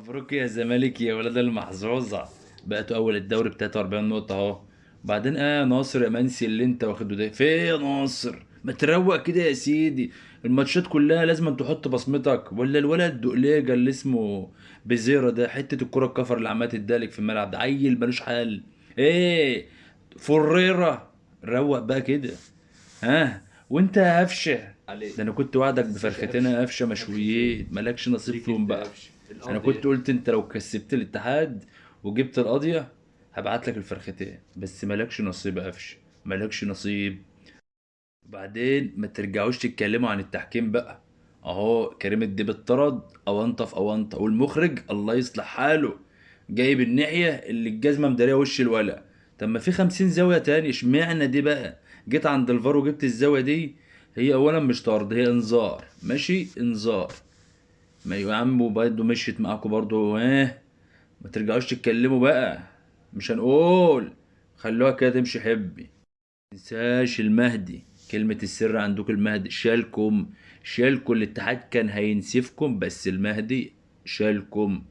مبروك يا زمالك يا ولاد المحظوظة. بقتوا أول الدوري ب 43 نقطة أهو. وبعدين ناصر يا منسي اللي أنت واخده ده فين يا ناصر؟ ما تروق كده يا سيدي. الماتشات كلها لازم أن تحط بصمتك، ولا الولد دقليجا اللي اسمه بزيرة ده حتة الكرة الكفر اللي عمال تدالك في الملعب ده عيل ملوش حل. إيه فريرة؟ روق بقى كده. ها وأنت يا قفشة؟ عليه. ده انا كنت وعدك ازيك يا بفرختين قفشه؟ قفشه فرختين؟ مشويين، مالكش نصيب ليه فيهم كده يا بقى. قفشه؟ انا القاضي كنت ايه؟ قلت انت لو كسبت الاتحاد وجبت القضيه هبعت لك الفرختين، بس مالكش نصيب يا قفشه، مالكش نصيب. وبعدين ما ترجعوش تتكلموا عن التحكيم بقى. اهو كريم الديب اتطرد اونطه في اونطه، والمخرج الله يصلح حاله جايب الناحيه اللي الجزمه مداريه وش الولا. طب ما في 50 زاويه تاني، اشمعنى دي بقى؟ جيت عند الفار وجبت الزاويه دي. هي اولا مش طرد، هي انذار، ماشي انذار. ما يا عم برضه مشيت معاكم برضه ما ترجعوش تتكلموا بقى. مش هنقول، خلوها كده تمشي حبي. تنساش المهدي، كلمة السر عندكم المهدي شالكم. شالكم الاتحاد كان هينسفكم، بس المهدي شالكم.